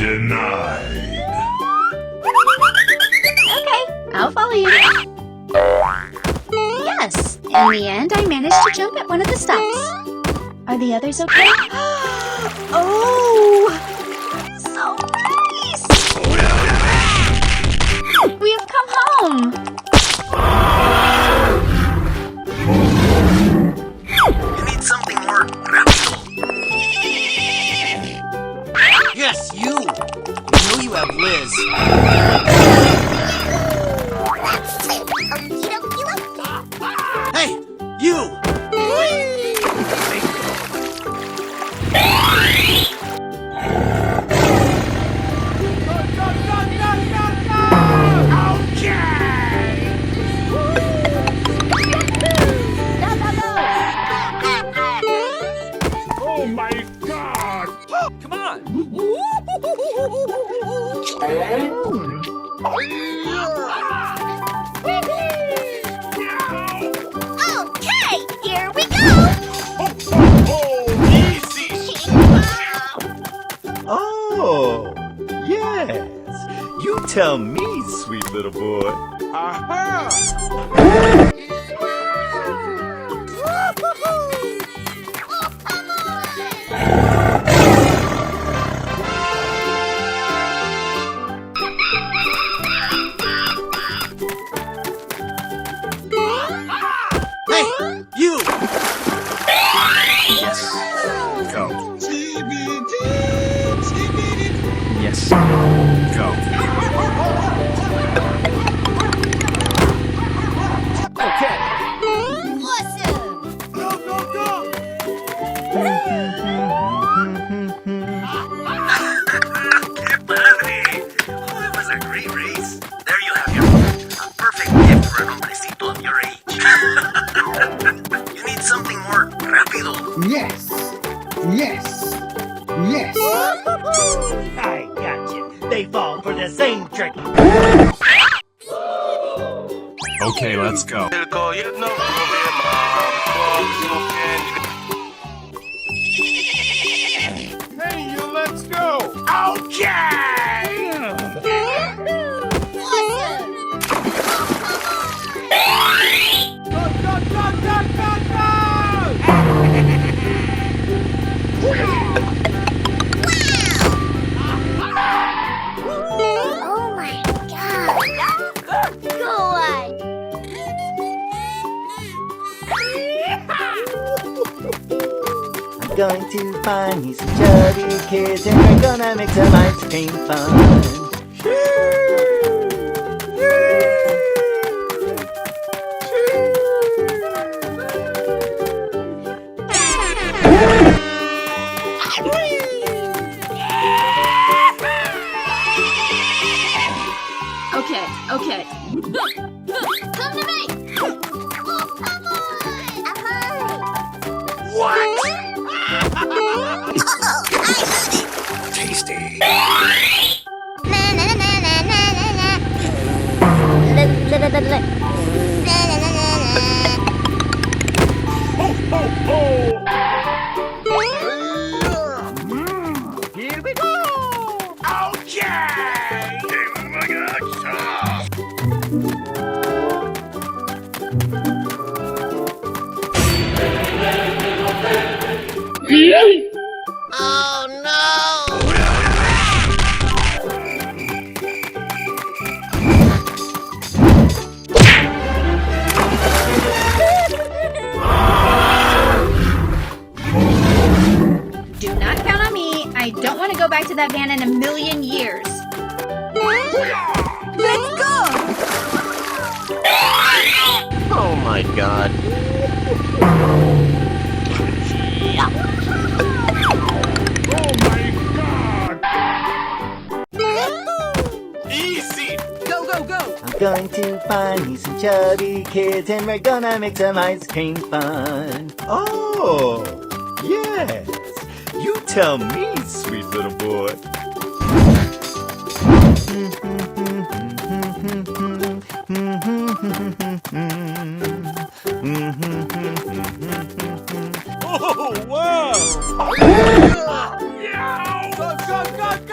Denied. Okay, I'll follow you. Yes, in the end, I managed to jump at one of the stops. Are the others okay? Oh, so nice! We have come home. You need something more practical. Yes, you! You know you have Liz. Hey, you! Oh my God! Come on! Okay, here we go. Easy! Oh, yes. You tell me, sweet little boy. Aha! Hey, you! Yes. Go. Yes. Go. Okay. Awesome. Go, go, go! ¡Qué padre! Oh, it was a great race. There you have your phone. A perfect gift for an hombrecito of your age. You need something more rápido. Yes! Yes! Yes! I got you. They fall for the same trick. Okay, let's go. Hey, you, let's go! Okay! Awesome. Go, go, go, go, go, go! Oh my God. Go on. I'm going to find me some chubby kids and we're gonna make some ice cream fun. Okay, okay. Come to me. Oh, come on. What? Tasty. Na na na na na na na. La la la la la. Na na na na na. Ho, ho, ho! Here we go. Okay! Oh my gosh! Oh no. Do not count on me. I don't want to go back to that van in a million years. Let's go! Oh my God. Oh my God! Easy! Go, go, go! I'm going to find me some chubby kids and we're gonna make some ice cream fun. Oh, yes. You tell me, sweet little boy. Oh, wow! Go, go, go, go!